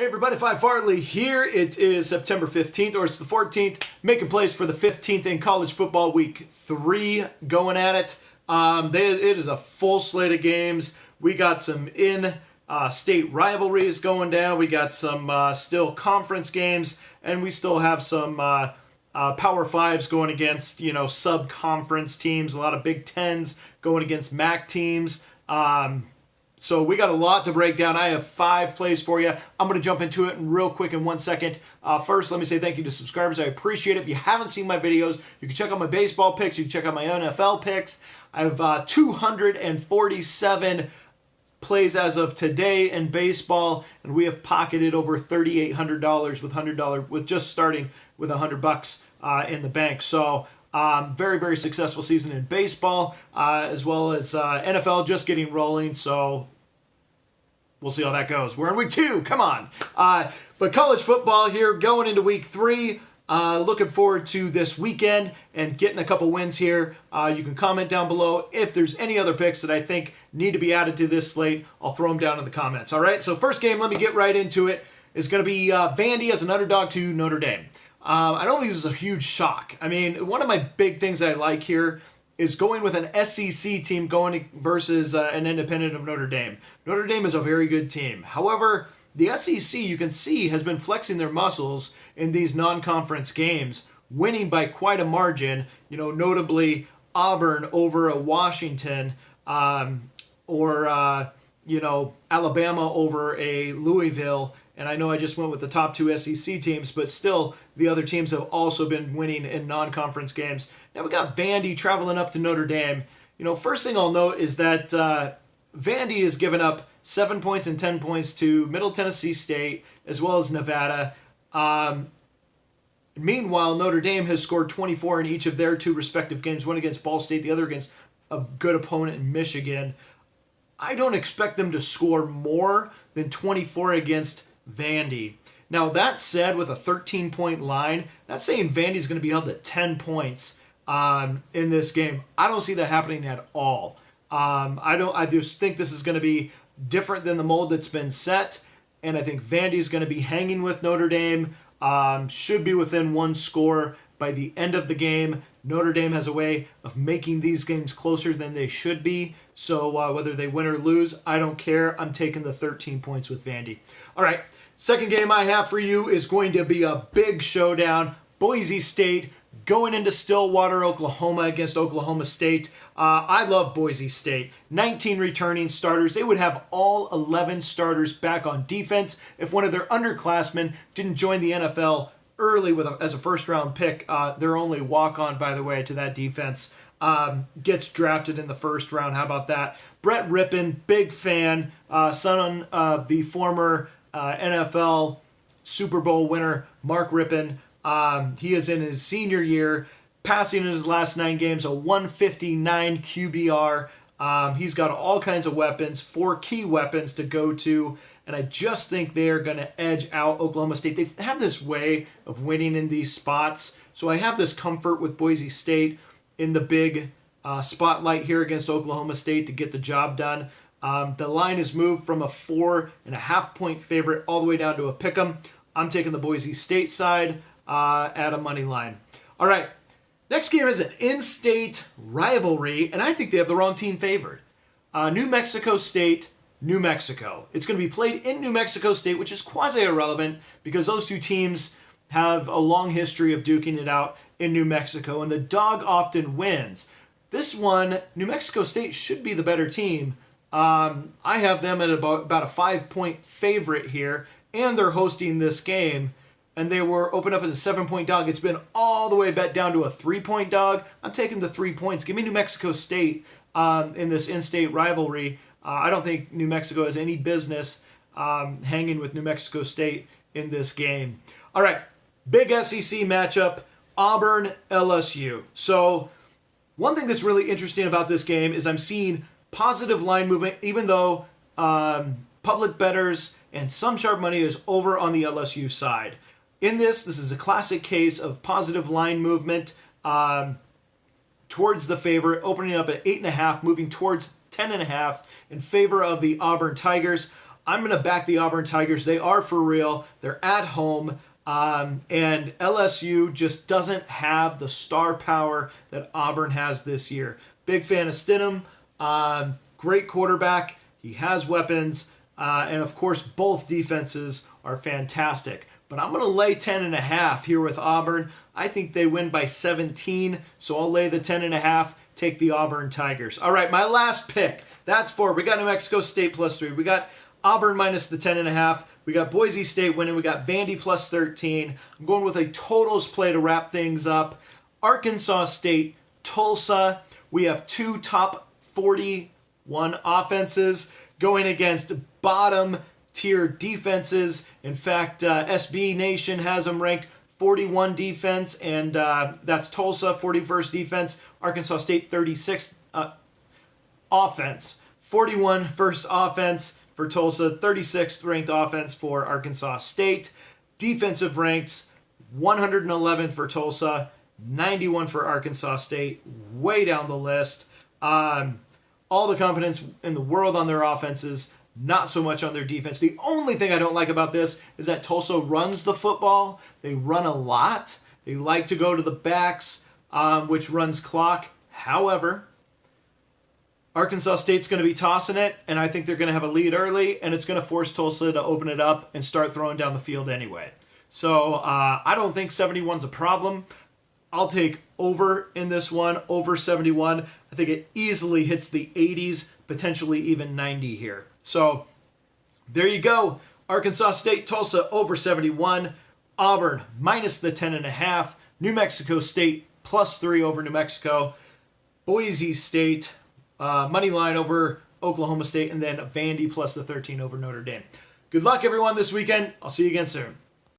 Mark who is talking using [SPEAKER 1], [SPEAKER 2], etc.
[SPEAKER 1] Hey everybody, Phi Farley here. It is September 15th, or it's the 14th, making place for the 15th in college football week 3 going at it. It is a full slate of games. We got some in-state rivalries going down. We got some still conference games, and we still have some Power 5s going against, sub-conference teams. A lot of Big Tens going against MAC teams. So we got a lot to break down. I have 5 plays for you. I'm going to jump into it real quick in 1 second. First, let me say thank you to subscribers. I appreciate it. If you haven't seen my videos, you can check out my baseball picks. You can check out my NFL picks. I have 247 plays as of today in baseball, and we have pocketed over $3,800 with just starting with $100 in the bank. So very, very successful season in baseball, as well as NFL just getting rolling. So we'll see how that goes. We're in week 2. Come on. But college football here going into week 3. Looking forward to this weekend and getting a couple wins here. You can comment down below if there's any other picks that I think need to be added to this slate. I'll throw them down in the comments. All right. So first game, let me get right into it. Is going to be Vandy as an underdog to Notre Dame. I don't think this is a huge shock. I mean, one of my big things I like here is going with an SEC team going versus an independent of Notre Dame. Notre Dame is a very good team. However, the SEC, you can see, has been flexing their muscles in these non-conference games, winning by quite a margin, notably Auburn over a Washington, or Alabama over a Louisville. And I know I just went with the top 2 SEC teams, but still the other teams have also been winning in non-conference games. Now we got Vandy traveling up to Notre Dame. First thing I'll note is that Vandy has given up 7 points and 10 points to Middle Tennessee State, as well as Nevada. Meanwhile, Notre Dame has scored 24 in each of their 2 respective games, one against Ball State, the other against a good opponent in Michigan. I don't expect them to score more than 24 against Vandy. Now, that said, with a 13-point line, that's saying Vandy's going to be held at 10 points in this game. I don't see that happening at all. I just think this is going to be different than the mold that's been set, and I think Vandy's going to be hanging with Notre Dame. Should be within 1 score by the end of the game. Notre Dame has a way of making these games closer than they should be. So whether they win or lose, I don't care. I'm taking the 13 points with Vandy. All right, second game I have for you is going to be a big showdown. Boise State going into Stillwater, Oklahoma against Oklahoma State. I love Boise State. 19 returning starters. They would have all 11 starters back on defense if one of their underclassmen didn't join the NFL early as a first-round pick. Their only walk-on, by the way, to that defense gets drafted in the first round. How about that? Brett Rippon, big fan, son of the former NFL Super Bowl winner, Mark Rippon. He is in his senior year, passing in his last 9 games, a 159 QBR. He's got all kinds of weapons, 4 key weapons to go to, and I just think they're going to edge out Oklahoma State. They have this way of winning in these spots, so I have this comfort with Boise State in the big spotlight here against Oklahoma State to get the job done. The line is moved from a 4.5-point favorite all the way down to a pick'em. I'm taking the Boise State side at a money line. All right, next game is an in-state rivalry, and I think they have the wrong team favored. New Mexico State, New Mexico. It's going to be played in New Mexico State, which is quasi-irrelevant because those 2 teams have a long history of duking it out in New Mexico, and the dog often wins. This one, New Mexico State should be the better team. I have them at about a 5-point favorite here, and they're hosting this game, and they were opened up as a 7-point dog. It's been all the way bet down to a 3-point dog. I'm taking the 3 points. Give me New Mexico State in this in-state rivalry. I don't think New Mexico has any business hanging with New Mexico State in this game. All right, big SEC matchup, Auburn, LSU. So one thing that's really interesting about this game is I'm seeing positive line movement, even though public bettors and some sharp money is over on the LSU side. In this is a classic case of positive line movement towards the favorite, opening up at 8.5, moving towards 10.5 in favor of the Auburn Tigers. I'm going to back the Auburn Tigers. They are for real. They're at home. And LSU just doesn't have the star power that Auburn has this year. Big fan of Stidham. Great quarterback. He has weapons. And of course, both defenses are fantastic. But I'm going to lay 10.5 here with Auburn. I think they win by 17, so I'll lay the 10.5, take the Auburn Tigers. All right, my last pick. That's 4. We got New Mexico State +3. We got Auburn minus the 10.5. We got Boise State winning. We got Vandy +13. I'm going with a totals play to wrap things up. Arkansas State, Tulsa. We have 2 top 41 offenses going against bottom tier defenses. In fact, SB Nation has them ranked 41 defense, and that's Tulsa, 41st defense. Arkansas State, 36th offense. 41 first offense for Tulsa, 36th ranked offense for Arkansas State. Defensive ranks, 111 for Tulsa, 91 for Arkansas State, way down the list. All the confidence in the world on their offenses, not so much on their defense. The only thing I don't like about this is that Tulsa runs the football. They run a lot. They like to go to the backs, which runs clock. However, Arkansas State's going to be tossing it, and I think they're going to have a lead early, and it's going to force Tulsa to open it up and start throwing down the field anyway. So I don't think 71's a problem. I'll take over in this one, over 71. I think it easily hits the 80s, potentially even 90 here. So there you go. Arkansas State, Tulsa over 71. Auburn minus the 10.5. New Mexico State +3 over New Mexico. Boise State money line over Oklahoma State, and then Vandy +13 over Notre Dame. Good luck, everyone, this weekend. I'll see you again soon.